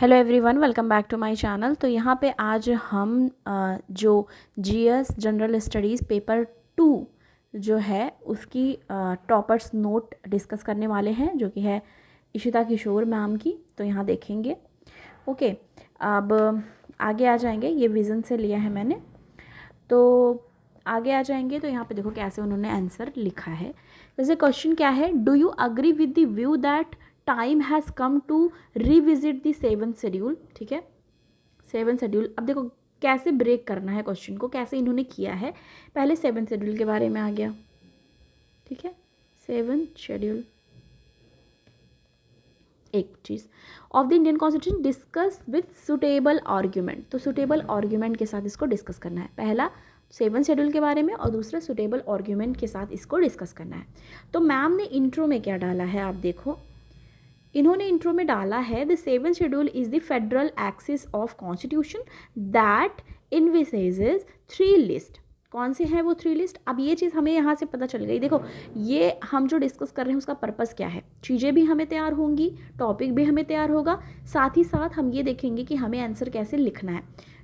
Hello everyone, welcome back to my channel. तो यहाँ पे आज हम जो जीएस जनरल स्टडीज़ पेपर 2 जो है उसकी टॉपर्स नोट डिस्कस करने वाले हैं, जो कि है इशिता किशोर मैम की। तो यहाँ देखेंगे। ओके, अब आगे आ जाएंगे। ये विज़न से लिया है मैंने, तो आगे आ जाएंगे। तो यहाँ पे देखो कैसे उन्होंने आंसर लिखा है। जैसे क्वेश्चन क्या है, do you agree with the view that time has come to revisit the 7th schedule. ठीक है, 7th शेड्यूल। अब देखो कैसे ब्रेक करना है क्वेश्चन को, कैसे इन्होंने किया है। पहले 7th शेड्यूल के बारे में आ गया। ठीक है, 7th शेड्यूल एक चीज़ of the Indian constitution discuss with suitable argument. तो सुटेबल आर्ग्यूमेंट के साथ इसको डिस्कस करना है। पहला 7th शेड्यूल के बारे में और दूसरा सुटेबल आर्ग्यूमेंट के साथ इसको डिस्कस करना है। तो मैम ने इंट्रो में क्या डाला है, आप देखो। इन्होंने इंट्रो में डाला है the 7th schedule is the federal axis of constitution that envisages 3 list. कौन से हैं वो 3 लिस्ट? अब ये चीज़ हमें यहाँ से पता चल गई। देखो, ये हम जो डिस्कस कर रहे हैं उसका पर्पस क्या है। चीज़ें भी हमें तैयार होंगी, टॉपिक भी हमें तैयार होगा, साथ ही साथ हम ये देखेंगे कि हमें आंसर कैसे लिखना है।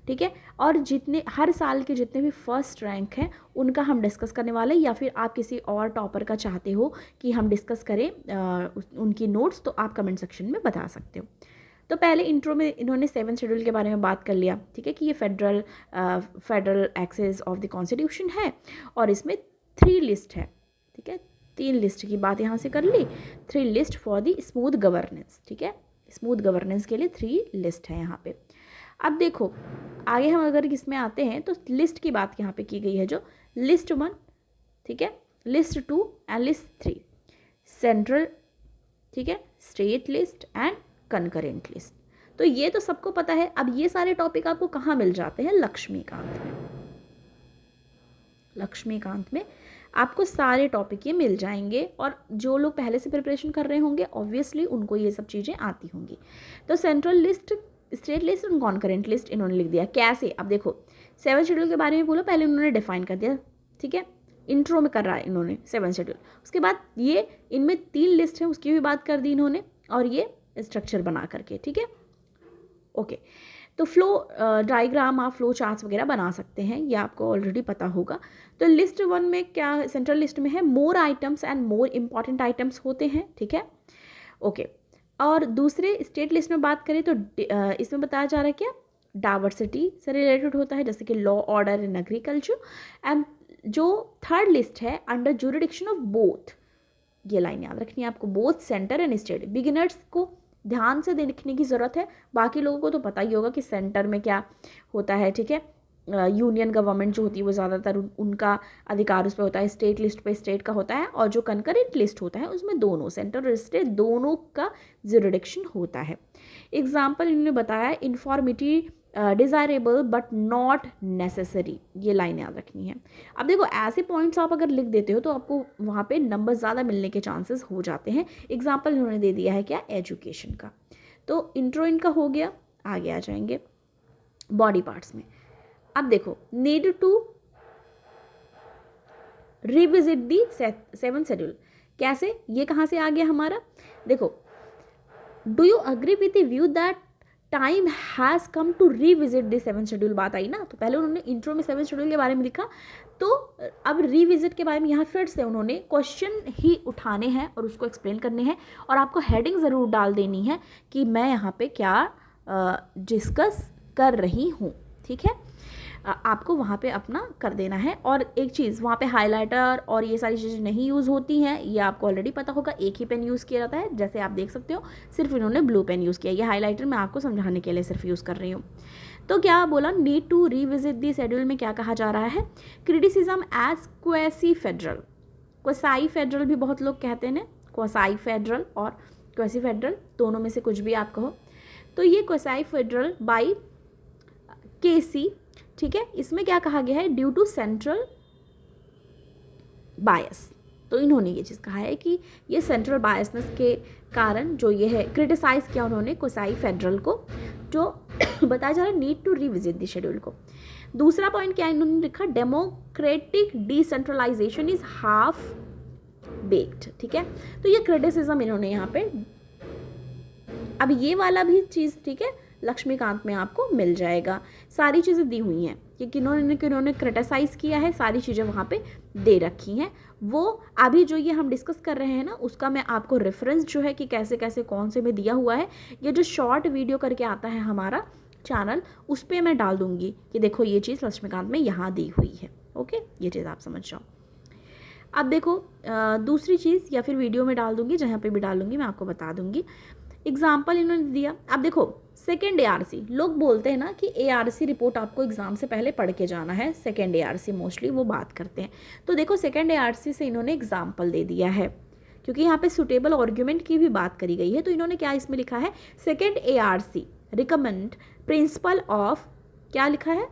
ठीक है, और जितने हर साल के जितने भी फर्स्ट रैंक हैं उनका हम डिस्कस करने वाले हैं, या फिर आप किसी और टॉपर का चाहते हो कि हम डिस्कस करें उनकी नोट्स, तो आप कमेंट सेक्शन में बता सकते हो। तो पहले इंट्रो में इन्होंने 7th शेड्यूल के बारे में बात कर लिया। ठीक है, कि ये federal access of the constitution है और इसमें 3 लिस्ट है। ठीक है, 3 लिस्ट की बात यहाँ से कर ली। 3 list for the smooth governance. ठीक है, स्मूथ गवर्नेंस के लिए 3 लिस्ट है यहाँ पे। अब देखो आगे हम अगर इसमें आते हैं तो लिस्ट की बात यहाँ पे की गई है, जो लिस्ट 1, ठीक है, लिस्ट 2 एंड लिस्ट 3, सेंट्रल, ठीक है, state list and concurrent list. तो ये तो सबको पता है। अब ये सारे टॉपिक आपको कहाँ मिल जाते हैं? लक्ष्मीकांत में। लक्ष्मीकांत में आपको सारे टॉपिक ये मिल जाएंगे, और जो लोग पहले से प्रिपरेशन कर रहे होंगे ऑब्वियसली उनको ये सब चीज़ें आती होंगी। तो सेंट्रल लिस्ट, स्टेट लिस्ट और कॉन्करेंट लिस्ट इन्होंने लिख दिया। कैसे? अब देखो 7th शेड्यूल के बारे में बोलो, पहले उन्होंने डिफाइन कर दिया। ठीक है, इंट्रो में कर रहा है इन्होंने 7th शेड्यूल। उसके बाद ये इनमें 3 लिस्ट है उसकी भी बात कर दी इन्होंने, और ये स्ट्रक्चर बना करके। ठीक है, ओके। तो फ्लो डायग्राम, आप फ्लो चार्ट्स वगैरह बना सकते हैं, ये आपको ऑलरेडी पता होगा। तो लिस्ट 1 में क्या, सेंट्रल लिस्ट में है मोर items and more important items होते हैं। ठीक है, ओके। और दूसरे स्टेट लिस्ट में बात करें तो इसमें बताया जा रहा है क्या, डाइवर्सिटी से रिलेटेड होता है, जैसे कि law, order in agriculture. And जो थर्ड लिस्ट है, अंडर ज्यूरिडिक्शन ऑफ बोथ, ये लाइन याद रखनी है आपको, both centre and state. Beginners को ध्यान से देखने की ज़रूरत है, बाकी लोगों को तो पता ही होगा कि सेंटर में क्या होता है। ठीक है, यूनियन गवर्नमेंट जो होती है वो ज़्यादातर उनका अधिकार उस पर होता है, स्टेट लिस्ट पे स्टेट का होता है, और जो कंकरेंट लिस्ट होता है उसमें दोनों सेंटर और स्टेट दोनों का ज्यूरिडिक्शन होता है। एग्जाम्पल इन्होंने बताया, infirmity desirable but not necessary, ये लाइन याद रखनी है। अब देखो ऐसे पॉइंट्स आप अगर लिख देते हो तो आपको वहाँ पे नंबर ज़्यादा मिलने के चांसेस हो जाते हैं। एग्जाम्पल इन्होंने दे दिया है क्या, एजुकेशन का। तो इंट्रो इनका हो गया, आगे आ जाएंगे बॉडी पार्ट्स में। अब देखो, need to revisit the 7th schedule. कैसे? ये कहाँ से आ गया हमारा? देखो, do you agree with the view that time has come to revisit the 7th schedule, बात आई ना। तो पहले उन्होंने इंट्रो में 7th शेड्यूल के बारे में लिखा, तो अब रिविजिट के बारे में यहाँ फिर से उन्होंने क्वेश्चन ही उठाने हैं और उसको एक्सप्लेन करने हैं, और आपको हेडिंग ज़रूर डाल देनी है कि मैं यहाँ पे क्या डिस्कस कर रही हूँ। ठीक है, आपको वहाँ पे अपना कर देना है। और एक चीज़, वहाँ पे हाइलाइटर और ये सारी चीज़ें नहीं यूज़ होती हैं, ये आपको ऑलरेडी पता होगा। एक ही पेन यूज़ किया जाता है, जैसे आप देख सकते हो, सिर्फ इन्होंने ब्लू पेन यूज़ किया। ये हाइलाइटर मैं आपको समझाने के लिए सिर्फ यूज़ कर रही हूँ। तो क्या बोला, need to revisit the schedule में क्या कहा जा रहा है, criticism as quasi federal. Quasi federal भी बहुत लोग कहते हैं, क्वेसाई फेडरल और क्वेसी फेडरल दोनों में से कुछ भी आप कहो। तो ये क्वेसाई फेडरल बाई केसी। ठीक है, इसमें क्या कहा गया है, ड्यू टू सेंट्रल बायस। तो इन्होंने ये चीज़ कहा है कि ये सेंट्रल बायसनेस के कारण जो ये है, क्रिटिसाइज किया उन्होंने क्वेसाई फेडरल को, जो बताया जा रहा है need to revisit the schedule को। दूसरा पॉइंट क्या इन्होंने लिखा, democratic decentralisation is half baked. ठीक है, तो ये क्रिटिसिज्म इन्होंने यहाँ पे, अब ये वाला भी चीज़, ठीक है, लक्ष्मीकांत में आपको मिल जाएगा। सारी चीज़ें दी हुई हैं कि किन्होंने क्रिटिसाइज़ किया है, सारी चीज़ें वहाँ पे दे रखी हैं। वो अभी जो ये हम डिस्कस कर रहे हैं ना, उसका मैं आपको रेफरेंस जो है कि कैसे कैसे कौन से में दिया हुआ है, ये जो शॉर्ट वीडियो करके आता है हमारा चैनल, उस पर मैं डाल दूँगी कि देखो ये चीज़ लक्ष्मीकांत में यहाँ दी हुई है। ओके, ये चीज़ आप समझ जाओ। अब देखो दूसरी चीज़, या फिर वीडियो में डाल दूँगी, जहाँ पे भी डालूँगी मैं आपको बता दूँगी। एग्जाम्पल इन्होंने दिया। अब देखो सेकेंड ARC, लोग बोलते हैं ना कि ARC रिपोर्ट आपको एग्जाम से पहले पढ़ के जाना है, सेकेंड ARC मोस्टली वो बात करते हैं। तो देखो सेकेंड ARC से इन्होंने एग्जाम्पल दे दिया है, क्योंकि यहाँ पे सुटेबल आर्ग्यूमेंट की भी बात करी गई है। तो इन्होंने क्या इसमें लिखा है, second ARC recommend principle of, क्या लिखा है,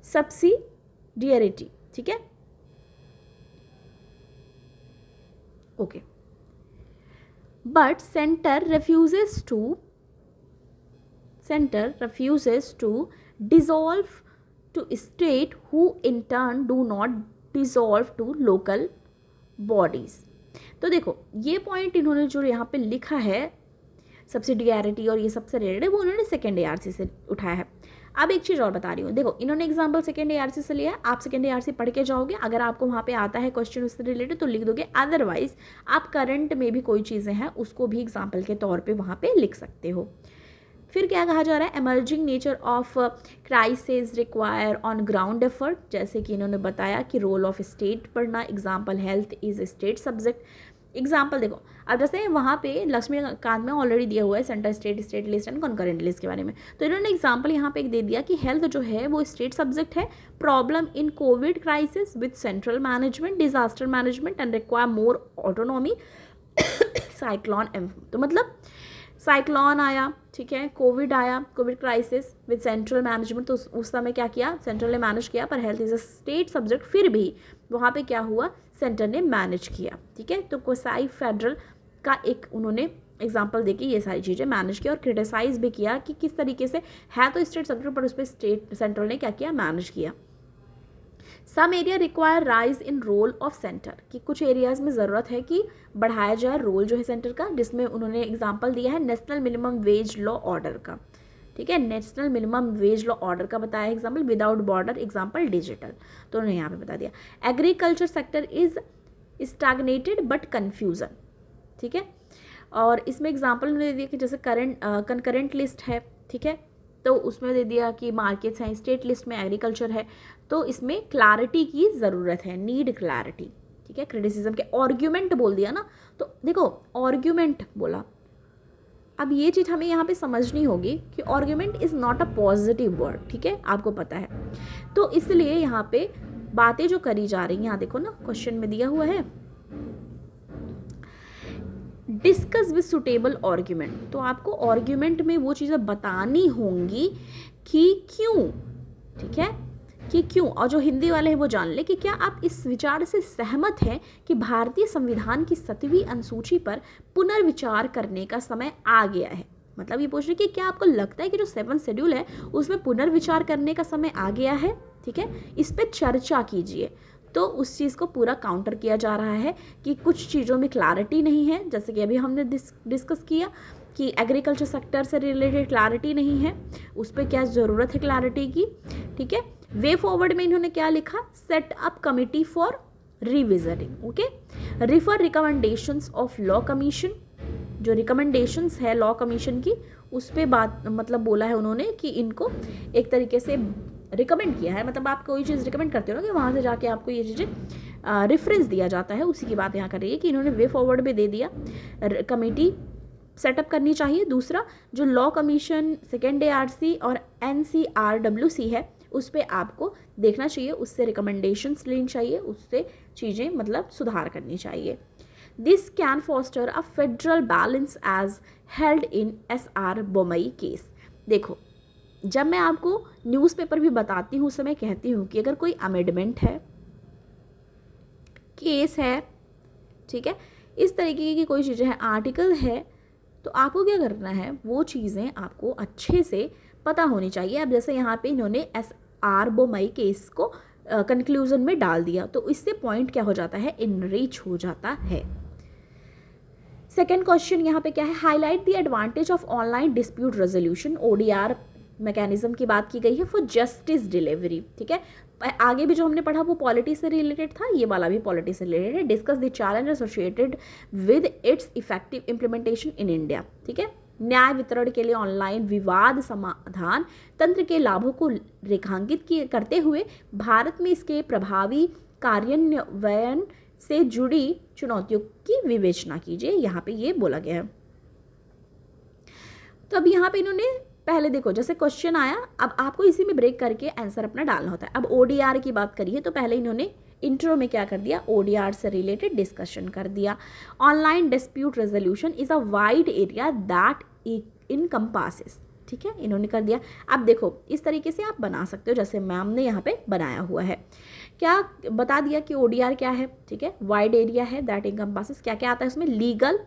सब्सिडियरिटी। ठीक है, okay. But center refuses to dissolve to state, who in turn do not dissolve to local bodies। तो देखो ये पॉइंट इन्होंने जो यहाँ पे लिखा है सब्सिडियरिटी और ये सबसे रिलेटेड है, वो उन्होंने सेकेंड ARC से उठाया है। अब एक चीज़ और बता रही हूँ, देखो इन्होंने एग्जाम्पल सेकेंड ARC से लिया है, आप सेकेंड ARC पढ़ के जाओगे, अगर आपको वहाँ पे आता है क्वेश्चन उससे रिलेटेड तो लिख दोगे, अदरवाइज आप करंट में भी कोई चीज़ें हैं उसको भी एग्जाम्पल के तौर पे वहाँ पे लिख सकते हो। फिर क्या कहा जा रहा है, emerging nature of crisis require on ground effort, जैसे कि इन्होंने बताया कि रोल ऑफ स्टेट पढ़ना, example health is state subject. Example देखो, अब जैसे वहाँ पे लक्ष्मीकांत में ऑलरेडी दिया हुआ है centre state list and concurrent list के बारे में, तो इन्होंने एग्जाम्पल यहाँ पे एक दे दिया कि हेल्थ जो है वो स्टेट सब्जेक्ट है, problem in Covid crisis with central management, disaster management and require more autonomy, cyclone. तो मतलब साइक्लोन आया, ठीक है, कोविड आया, Covid crisis with central management, तो उस समय क्या किया, सेंट्रल ने मैनेज किया, पर health is a state subject, फिर भी वहाँ पे क्या हुआ, सेंटर ने मैनेज किया। ठीक है, तो क्वासी फेडरल का एक उन्होंने एग्जाम्पल देके ये सारी चीज़ें मैनेज किया और क्रिटिसाइज भी किया कि किस तरीके से है तो स्टेट सब्जेक्ट, पर उस पर स्टेट सेंट्रल ने क्या किया, मैनेज किया। Some area require rise in role of centre, कि कुछ एरियाज़ में ज़रूरत है कि बढ़ाया जाए रोल जो है सेंटर का, जिसमें उन्होंने एग्जांपल दिया है national minimum wage law order का। ठीक है, national minimum wage law order का बताया example, without border example digital, तो उन्होंने यहाँ पे बता दिया। Agriculture sector is stagnated but confusion. ठीक है, और इसमें एग्जाम्पल उन्होंने दिया कि जैसे कंकरेंट लिस्ट है, ठीक है, तो उसमें दे दिया कि मार्केट्स हैं, स्टेट लिस्ट में एग्रीकल्चर है, तो इसमें क्लैरिटी की ज़रूरत है, नीड क्लैरिटी। ठीक है, क्रिटिसिज्म के आर्ग्यूमेंट बोल दिया ना, तो देखो आर्ग्यूमेंट बोला, अब ये चीज़ हमें यहाँ पे समझनी होगी कि argument is not a positive word. ठीक है, आपको पता है, तो इसलिए यहाँ पे बातें जो करी जा रही हैं, यहाँ देखो ना क्वेश्चन में दिया हुआ है डिस्कस विद सुटेबल आर्ग्यूमेंट, तो आपको आर्ग्यूमेंट में वो चीज़ें बतानी होंगी कि क्यों। ठीक है, कि क्यों, और जो हिंदी वाले हैं वो जान ले कि क्या आप इस विचार से सहमत हैं कि भारतीय संविधान की 7वीं अनुसूची पर पुनर्विचार करने का समय आ गया है। मतलब ये पूछ रहे कि क्या आपको लगता है कि जो 7th शेड्यूल है उसमें पुनर्विचार करने का समय आ गया है। ठीक है, इस पर चर्चा कीजिए। तो उस चीज़ को पूरा काउंटर किया जा रहा है कि कुछ चीज़ों में क्लैरिटी नहीं है, जैसे कि अभी हमने डिस्कस किया कि एग्रीकल्चर सेक्टर से रिलेटेड क्लैरिटी नहीं है, उस पर क्या ज़रूरत है क्लैरिटी की। ठीक है, वे फॉरवर्ड में इन्होंने क्या लिखा, set up committee for revisiting. Okay, refer recommendations of law commission, जो रिकमेंडेशंस है लॉ कमीशन की उस पर बात मतलब बोला है उन्होंने कि इनको एक तरीके से रिकमेंड किया है, मतलब आप कोई चीज़ रिकमेंड करते हो ना कि वहाँ से जाके आपको ये चीज़ें रेफरेंस दिया जाता है, उसी की बात यहाँ कर रही है कि इन्होंने वे फॉरवर्ड में दे दिया कमेटी सेटअप करनी चाहिए। दूसरा, जो लॉ कमीशन सेकेंड ARC और NCRWC है उस पर आपको देखना चाहिए, उससे रिकमेंडेशंस लेनी चाहिए, उससे चीज़ें मतलब सुधार करनी चाहिए। This can foster a federal balance as held in SR Bommai case. देखो, जब मैं आपको न्यूज़पेपर भी बताती हूँ उस समय कहती हूँ कि अगर कोई अमेंडमेंट है, केस है, ठीक है, इस तरीके की कोई चीज़ें हैं, आर्टिकल है, तो आपको क्या करना है, वो चीज़ें आपको अच्छे से पता होनी चाहिए। अब जैसे यहाँ पे इन्होंने SR बोमई केस को कंक्लूजन में डाल दिया, तो इससे पॉइंट क्या हो जाता है, इनरीच हो जाता है। सेकेंड क्वेश्चन यहाँ पे क्या है, highlight the advantage of online dispute resolution ODR mechanism की बात की गई है फॉर जस्टिस डिलीवरी, ठीक है। आगे भी जो हमने पढ़ा वो पॉलिटी से रिलेटेड था, ये वाला भी पॉलिटी से रिलेटेड है। Discuss the challenge associated with its effective implementation in India, ठीक है। न्याय वितरण के लिए ऑनलाइन विवाद समाधान तंत्र के लाभों को रेखांकित करते हुए भारत में इसके प्रभावी कार्यान्वयन से जुड़ी चुनौतियों की विवेचना कीजिए, यहाँ पे ये बोला गया है। तो अब यहाँ पे इन्होंने पहले देखो जैसे क्वेश्चन आया, अब आपको इसी में ब्रेक करके आंसर अपना डालना होता है। अब ओडीआर की बात करिए तो पहले इन्होंने इंट्रो में क्या कर दिया, ओडीआर से रिलेटेड डिस्कशन कर दिया। Online dispute resolution is a wide area that encompasses, ठीक है, इन्होंने कर दिया। अब देखो इस तरीके से आप बना सकते हो जैसे मैम ने यहाँ पे बनाया हुआ है। क्या बता दिया कि ओडीआर क्या है, ठीक है, वाइड एरिया है दैट इनकम्पासेस। क्या क्या आता है उसमें, लीगल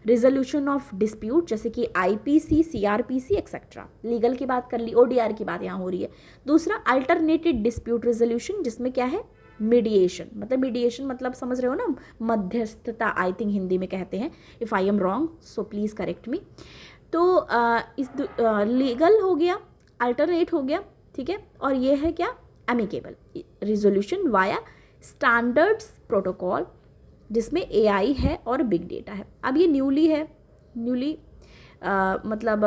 रिजोल्यूशन ऑफ डिस्प्यूट जैसे कि आईपीसी, सीआरपीसी एक्सेट्रा, लीगल की बात कर ली, ओडीआर की बात यहाँ हो रही है। दूसरा अल्टरनेटेड डिस्प्यूट रेजोल्यूशन जिसमें क्या है, मीडिएशन, मतलब मीडिएशन मतलब समझ रहे हो ना, मध्यस्थता आई थिंक हिंदी में कहते हैं, if I am wrong so please correct मी। तो इस लीगल हो गया, अल्टरनेट हो गया, ठीक है, और ये है क्या, amicable resolution via standards protocol जिसमें एआई है और बिग डेटा है। अब ये न्यूली है, न्यूली मतलब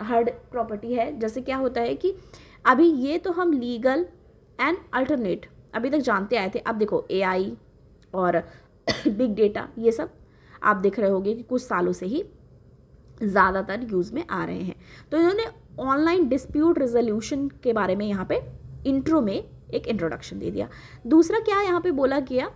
हर्ड प्रॉपर्टी है। जैसे क्या होता है कि अभी ये तो हम लीगल एंड अल्टरनेट अभी तक जानते आए थे। अब देखो एआई और बिग डेटा ये सब आप देख रहे होंगे कि कुछ सालों से ही ज़्यादातर यूज़ में आ रहे हैं। तो इन्होंने ऑनलाइन डिस्प्यूट रेजोल्यूशन के बारे में यहाँ पे इंट्रो में एक इंट्रोडक्शन दे दिया। दूसरा क्या यहाँ पे बोला गया,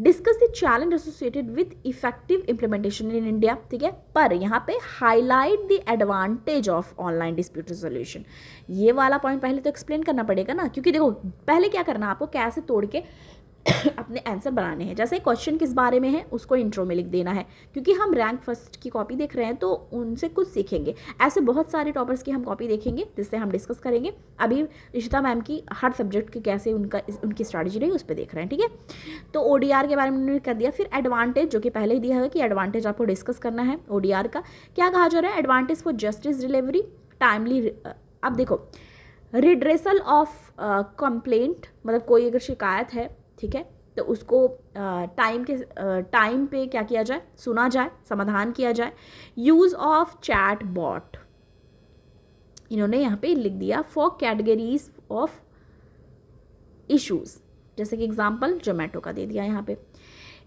discuss the challenge associated with effective implementation in India, ठीक है, पर यहाँ पे highlight the advantage of online dispute resolution. ये वाला पॉइंट पहले तो एक्सप्लेन करना पड़ेगा ना, क्योंकि देखो पहले क्या करना है आपको, कैसे तोड़ के अपने आंसर बनाने हैं। जैसे क्वेश्चन किस बारे में है उसको इंट्रो में लिख देना है, क्योंकि हम रैंक फर्स्ट की कॉपी देख रहे हैं तो उनसे कुछ सीखेंगे। ऐसे बहुत सारे टॉपर्स की हम कॉपी देखेंगे जिससे हम डिस्कस करेंगे। अभी इशिता मैम की हर सब्जेक्ट की कैसे उनकी स्ट्रैटेजी रही उस पर देख रहे हैं, ठीक है। तो ओडीआर के बारे में उन्होंने कर दिया। फिर एडवांटेज जो कि पहले ही दिया है कि एडवांटेज आपको डिस्कस करना है ओडीआर का। क्या कहा जा रहा है, advantage for justice delivery timely. अब देखो रिड्रेसल ऑफ कंप्लेंट, मतलब कोई अगर शिकायत है, ठीक है, तो उसको टाइम पे क्या किया जाए, सुना जाए, समाधान किया जाए। यूज़ ऑफ चैट बॉट इन्होंने यहाँ पे लिख दिया फॉर कैटेगरीज ऑफ इश्यूज, जैसे कि एग्जांपल जोमेटो का दे दिया यहाँ पे।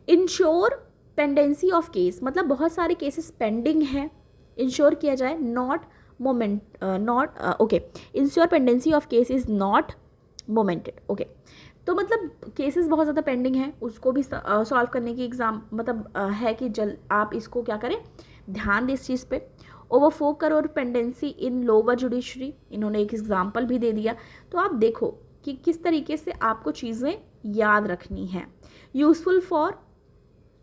इंश्योर पेंडेंसी ऑफ केस, मतलब बहुत सारे केसेस पेंडिंग है, इंश्योर किया जाए, ensure pendency of case is not mounted, okay. तो मतलब केसेस बहुत ज़्यादा पेंडिंग है, उसको भी सॉल्व करने की है कि आप इसको क्या करें, ध्यान दें इस चीज़ पे। ओवर 4 करोड़ पेंडेंसी इन लोअर जुडिशरी, इन्होंने एक एग्जांपल भी दे दिया। तो आप देखो कि किस तरीके से आपको चीज़ें याद रखनी है। Useful for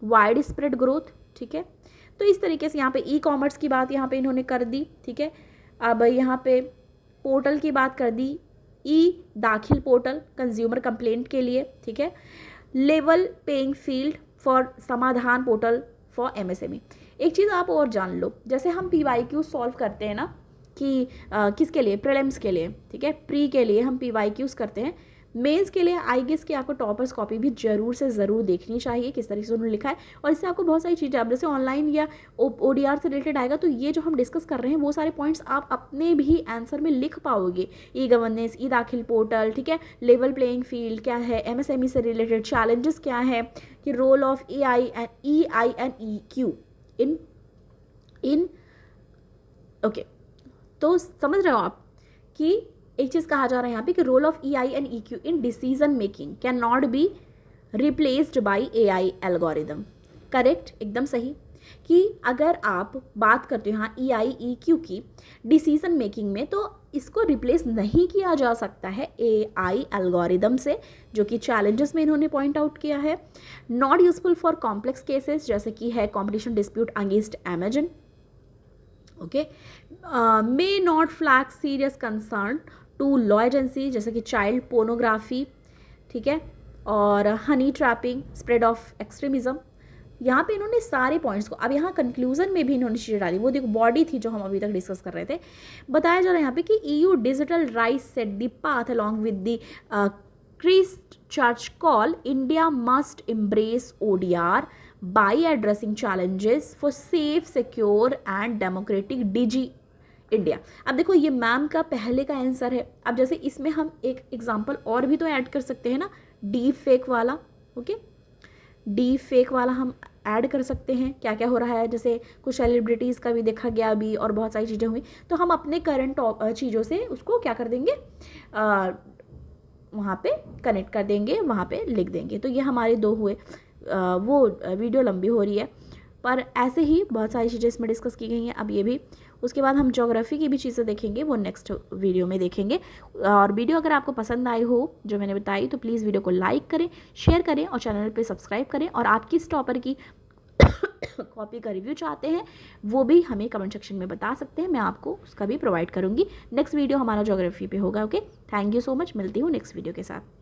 wide spread growth, ठीक है। तो इस तरीके से यहाँ पे ई कॉमर्स की बात यहाँ पे इन्होंने कर दी, ठीक है। अब यहाँ पे पोर्टल की बात कर दी, ई दाखिल पोर्टल कंज्यूमर कंप्लेंट के लिए, ठीक है। लेवल पेइंग फील्ड फॉर समाधान पोर्टल फॉर एमएसएमई। एक चीज़ आप और जान लो, जैसे हम पीवाईक्यू सॉल्व करते हैं ना कि किसके लिए, प्रीलिम्स के लिए, ठीक है, प्री के लिए हम पीवाईक्यूज करते हैं। मेंस के लिए आई गेस कि आपको टॉपर्स कॉपी भी जरूर से ज़रूर देखनी चाहिए, किस तरीके से उन्होंने लिखा है, और इससे आपको बहुत सारी चीज़ें, अब जैसे ऑनलाइन या ओडीआर से रिलेटेड आएगा तो ये जो हम डिस्कस कर रहे हैं वो सारे पॉइंट्स आप अपने भी आंसर में लिख पाओगे। ई गवर्नेंस, ई दाखिल पोर्टल, ठीक है, लेवल प्लेइंग फील्ड क्या है, एमएसएमई से रिलेटेड चैलेंजेस क्या है, कि role of EI and EQ in okay. तो समझ रहे हो आप कि एक चीज़ कहा जा रहा है यहाँ पे कि role of EI and EQ in decision making can not be replaced by AI algorithm. Correct, एकदम सही, कि अगर आप बात करते हो हाँ EI EQ की डिसीजन मेकिंग में, तो इसको रिप्लेस नहीं किया जा सकता है AI एल्गोरिदम से, जो कि चैलेंजेस में इन्होंने पॉइंट आउट किया है। Not useful for complex cases, जैसे कि है competition dispute against Amazon, okay. May not flag serious concern to law agency, जैसे कि चाइल्ड पोर्नोग्राफी, ठीक है, और honey trapping, spread of extremism, यहाँ पे इन्होंने सारे पॉइंट्स को, अब यहाँ कंक्लूजन में भी इन्होंने चीज़ें डाली, वो देखो बॉडी थी जो हम अभी तक डिस्कस कर रहे थे। बताया जा रहा है यहाँ पे कि EU digital right set the path along with the Christchurch Call India must embrace ODR by addressing challenges for safe, secure and democratic DG India. अब देखो ये मैम का पहले का आंसर है। अब जैसे इसमें हम एक एग्जांपल और भी तो ऐड कर सकते हैं ना, डीप फेक वाला। ओके, डीप फेक वाला हम ऐड कर सकते हैं। क्या क्या हो रहा है, जैसे कुछ सेलिब्रिटीज़ का भी देखा गया अभी और बहुत सारी चीज़ें हुई, तो हम अपने करंट चीज़ों से उसको क्या कर देंगे, वहाँ पे कनेक्ट कर देंगे, वहाँ पे लिख देंगे। तो ये हमारे दो हुए। वो वीडियो लंबी हो रही है, पर ऐसे ही बहुत सारी चीज़ें इसमें डिस्कस की गई हैं। अब ये भी, उसके बाद हम ज्योग्राफी की भी चीज़ें देखेंगे, वो नेक्स्ट वीडियो में देखेंगे। और वीडियो अगर आपको पसंद आई हो जो मैंने बताई, तो प्लीज़ वीडियो को लाइक करें, शेयर करें और चैनल पे सब्सक्राइब करें। और आप किस टॉपर की कॉपी का रिव्यू चाहते हैं वो भी हमें कमेंट सेक्शन में बता सकते हैं, मैं आपको उसका भी प्रोवाइड करूँगी। नेक्स्ट वीडियो हमारा ज्योग्राफी पे होगा। Okay, thank you so much, मिलती हूँ नेक्स्ट वीडियो के साथ।